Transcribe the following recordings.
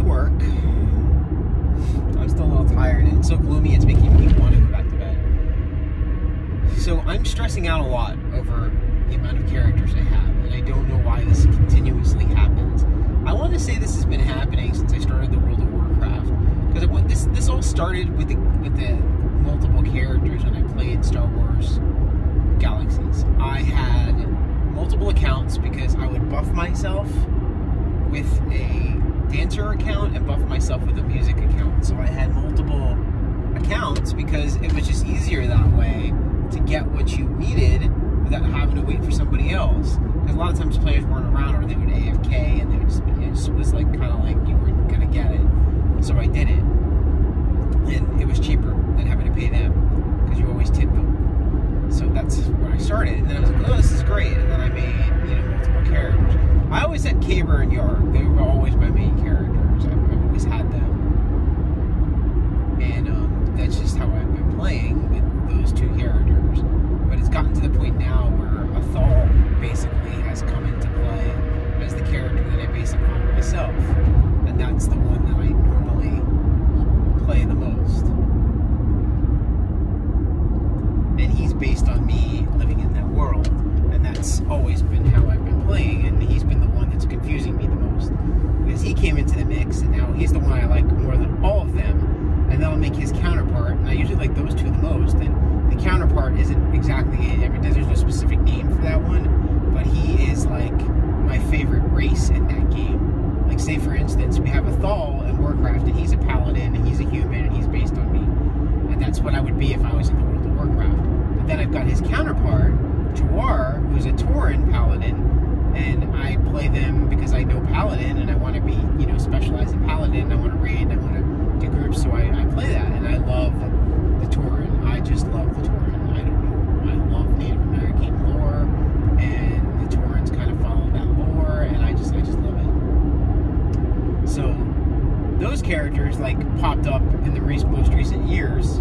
work. I'm still a little tired, and it's so gloomy it's making me want to go back to bed. So I'm stressing out a lot over the amount of characters I have, and I don't know why this continuously happens. I want to say this has been happening since I started the World of Warcraft, because this all started with the multiple characters when I played Star Wars Galaxies. I had multiple accounts because I would buff myself with a dancer account and buff myself with a music account. So I had multiple accounts because it was just easier that way to get what you needed without having to wait for somebody else. Because a lot of times players weren't around, or they would AFK, and they would just, it just was like kind of like you weren't gonna get it. So I did it, and it was cheaper than having to pay them because you always tip them. So that's where I started, and then I was like, oh, this is great. And then I made, you know, multiple characters. I always had Caber and Yarg. They were always my main characters. I've always had them, and that's just how I've been playing with those two characters. But it's gotten to the point now where Athol basically has come into play as the character that I base upon myself, and that's the one that I normally play the most. And he's based on me living in that world, and that's always been how I've been playing, and he's been the one that's confusing me the most, because he came into the mix, and now he's the one I like more than all of them, and then I'll make his counterpart, and I usually like those two the most, and the counterpart isn't exactly, there's no specific name for that one, but he is like my favorite race in that game. Like, say for instance, we have Athol in Warcraft, and he's a paladin, and he's a human, and he's based on me, and that's what I would be if I was in the World of Warcraft. But then I've got his counterpart, Swtor, who's a Tauren paladin, and I play them because I know paladin, and I want to be, you know, specialized in paladin. I want to raid, I want to do groups, so I play that, and I love the Tauren. I just love the Tauren. I don't know, I love Native American lore, and the Taurens kind of follow that lore, and I just love it. So those characters like popped up in the most recent years,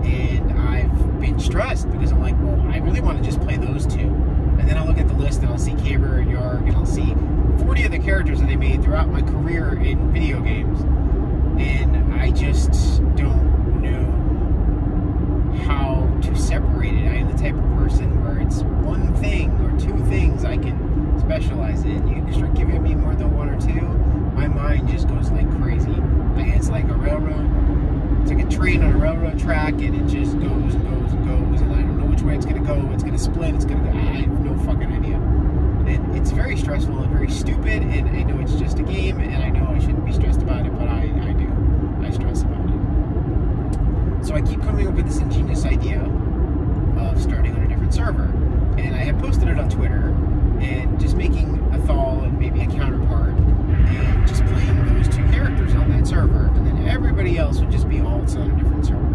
and I've been stressed because I'm like, well, I really want to just play those two. And then I'll look at the list and I'll see Caber and Yarg, and I'll see 40 other characters that I made throughout my career in video games. And I just don't know how to separate it. I am the type of person where it's one thing or two things I can specialize in. You start giving me more than one or two, my mind just goes like crazy. It's like a railroad. It's like a train on a railroad track, and it just goes and goes and goes, and I don't know which way it's going to go. It's going to split, it's going to go, I have no fucking idea. And it's very stressful and very stupid, and I know it's just a game, and I know I shouldn't be stressed about it, but I do. I stress about it. So I keep coming up with this ingenious idea of starting on a different server, and I have posted it on Twitter, and just making Athol and maybe a counterpart, and just playing those two characters on that server, and then everybody else would just be ALTS on a different server.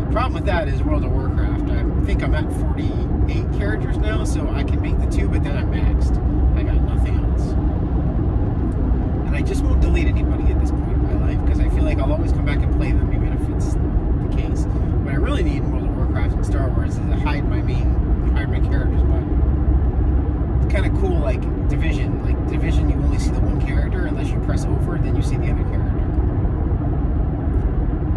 The problem with that is World of Warcraft. I think I'm at 48 characters now, so I can make the two, but then I'm maxed. I got nothing else. And I just won't delete anybody at this point in my life, because I feel like I'll always come back and play them, even if it's the case. What I really need in World of Warcraft and Star Wars is to hide my characters button. It's kind of cool, like Division. Like Division, you only see the one character unless you press over, then you see the other character.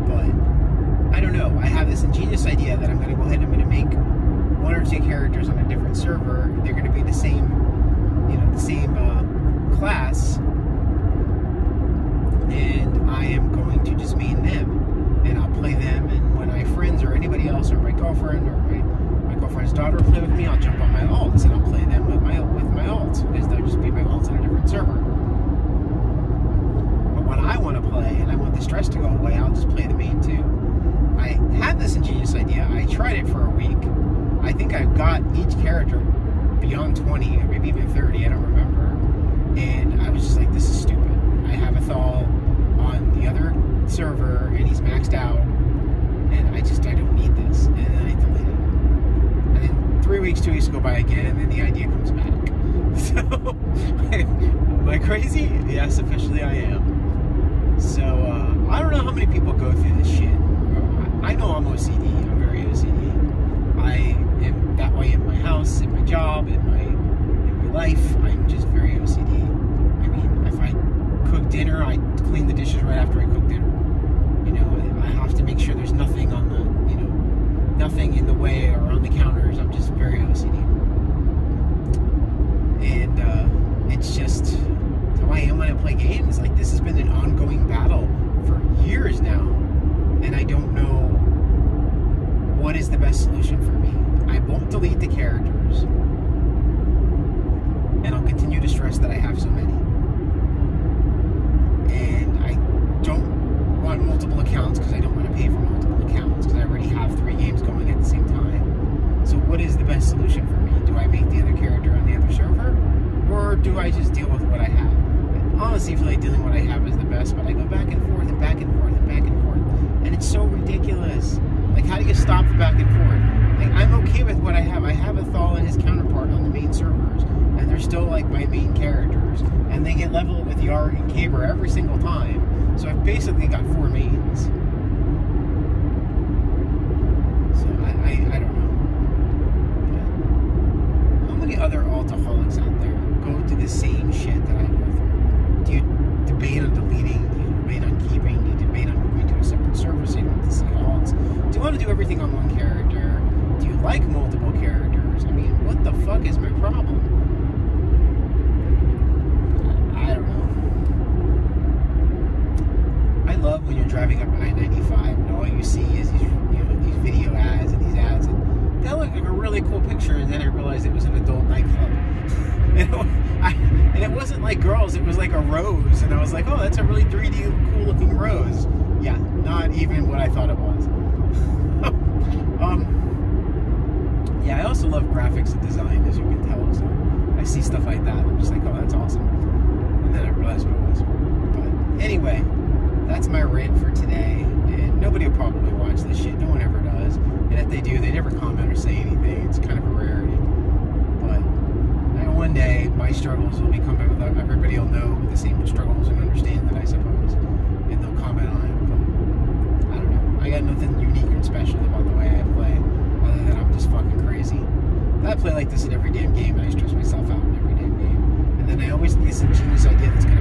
But I don't know. I have this ingenious idea that I'm going to go ahead and I'm going to make one or two characters on a different server. They're going to be the same, you know, the same class, and I am going to just main them, and I'll play them. And when my friends or anybody else, or my girlfriend or my girlfriend's daughter play with me, I'll jump on my ALTS and I'll play them with my ALTS, because they'll just be my ALTS on a different server. But when I want to play and I want the stress to go away, I'll just play the main too. I had this ingenious idea. I tried it for a week. I think I've got each character beyond 20, or maybe even 30, I don't remember. And I was just like, this is stupid. I have Athol on the other server, and he's maxed out, and I don't need this. And then I delete it. And then 3 weeks, 2 weeks go by again, and then the idea comes back. So, am I crazy? Yes, officially I am. So, I don't know how many people go through this shit. I know I'm OCD. I'm very OCD. I am that way in my house, in my job, in my life. I'm just very OCD. I mean, if I cook dinner, I honestly feel like dealing what I have is the best, but I go back and forth and back and forth and back and forth. And it's so ridiculous. Like, how do you stop the back and forth? Like, I'm okay with what I have. I have Athal and his counterpart on the main servers, and they're still, like, my main characters. And they get leveled with Yarg and Caber every single time. So I've basically got 4 mains. So, I don't know. But how many other altoholics out there go through the same shit that I go through? Do you debate on deleting? Do you debate on keeping? Do you debate on moving to a separate server so you don't have to see ALTS? Do you want to do everything on one character? Do you like multiple characters? I mean, what the fuck is my problem? I don't know. I love when you're driving up I-95 and all you see is these, these video ads and these ads, and that looked like a really cool picture, and then I realized it was an adult nightclub. And it wasn't like girls, it was like a rose, and I was like, oh, that's a really 3D cool looking rose. Yeah, not even what I thought it was. Yeah, I also love graphics and design, as you can tell, so I see stuff like that, I'm just like, oh, that's awesome. And then I realized what it was. But anyway, that's my rant for today, and nobody will probably watch this shit, no one ever does, and if they do, they never comment or say anything. It's kind of a rarity. But one day, my struggles will become, everybody will know the same struggles and understand that, I suppose, and they'll comment on it. But I don't know, I got nothing unique and special about the way I play, other than I'm just fucking crazy. I play like this in every damn game, and I stress myself out in every damn game, and then I always think this ingenious idea that's gonna